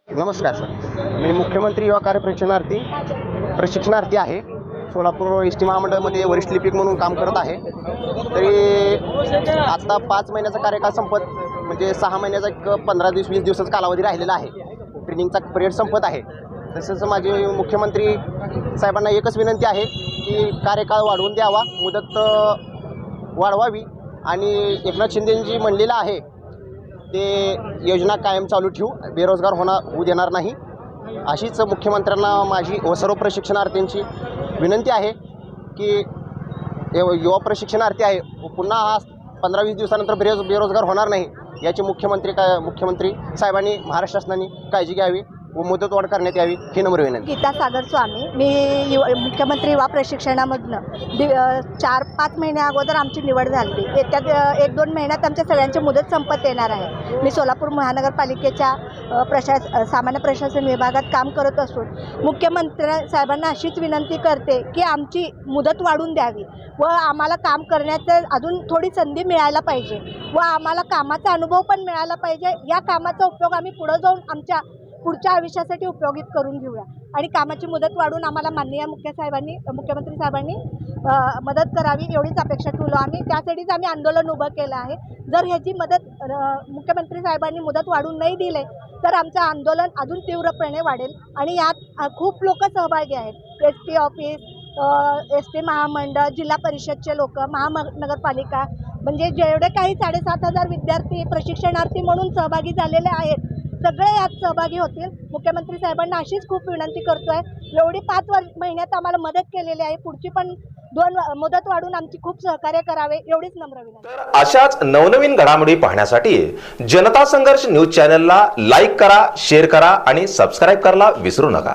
नमस्कार सर, मी मुख्यमंत्री युवा कार्य प्रशिक्षणार्थी आहे. सोलापूर एस टी महामंडळामध्ये वरिष्ठ लिपिक म्हणून काम करत आहे. तरी आता 5 महिन्याचा कार्यकाळ संपत म्हणजे 6 महिन्याचा एक 15-20 दिवसाचा कालावधी राहिलेला आहे. ट्रेनिंगचा पिरियड संपत आहे. तसंच माझे मुख्यमंत्री साहेबांना एकच विनंती आहे की कार्यकाळ वाढवून द्यावा, मुदत वाढवावी आणि एकनाथ शिंदेंजी म्हणलेलं आहे ते योजना कायम चालू ठेवू, बेरोजगार होऊ देणार नाही. अशीच मुख्यमंत्र्यांना माझी व सर्व प्रशिक्षणार्थींची विनंती आहे की युवा प्रशिक्षणार्थी आहे पुन्हा हा 15-20 दिवसानंतर बेरोजगार होणार नाही याची मुख्यमंत्री साहेबांनी महाराष्ट्र शासनाने काळजी घ्यावी व मुदतवाढ करण्यात यावी ही नम्र विनंती. गीता सागर स्वामी, मी मुख्यमंत्री युवा प्रशिक्षणामधनं 4-5 महिन्या अगोदर आमची निवड झाली. येत्या 1-2 महिन्यात आमच्या सगळ्यांची मुदत संपत येणार आहे. मी सोलापूर महानगरपालिकेच्या सामान्य प्रशासन विभागात काम करत असून मुख्यमंत्री साहेबांना अशीच विनंती करते की आमची मुदत वाढवून द्यावी व आम्हाला काम करण्याचं अजून थोडी संधी मिळायला पाहिजे व आम्हाला कामाचा अनुभव पण मिळाला पाहिजे. या कामाचा उपयोग आम्ही पुढे जाऊन आमच्या पुढच्या आयुष्यासाठी उपयोगित करून घेऊया आणि कामाची मुदत वाढवून आम्हाला माननीय मुख्यमंत्री साहेबांनी मदत करावी एवढीच अपेक्षा ठेवलो आम्ही. त्यासाठीच आम्ही आंदोलन उभं केलं आहे. जर ह्याची मदत मुख्यमंत्री साहेबांनी मुदत वाढवून नाही दिले तर आमचं आंदोलन अजून तीव्रपणे वाढेल आणि यात खूप लोक सहभागी आहेत. SP ऑफिस, SP महामंडळ, जिल्हा परिषदचे लोक, महानगरपालिका, म्हणजे जेवढे काही 7,500 विद्यार्थी प्रशिक्षणार्थी म्हणून सहभागी झालेले आहेत सगळे यात सहभागी होतील. मुख्यमंत्री साहेबांना अशीच खूप विनंती करतोय, एवढी 5 महिन्यात आम्हाला मदत केलेली आहे, पुढची पण 2 मुदत वाढून आमची खूप सहकार्य करावे एवढीच नम्र विनंती. तर अशाच नवनवीन घडामोडी पाहण्यासाठी जनता संघर्ष न्यूज चॅनलला लाईक करा, शेअर करा आणि सबस्क्राईब करायला विसरू नका.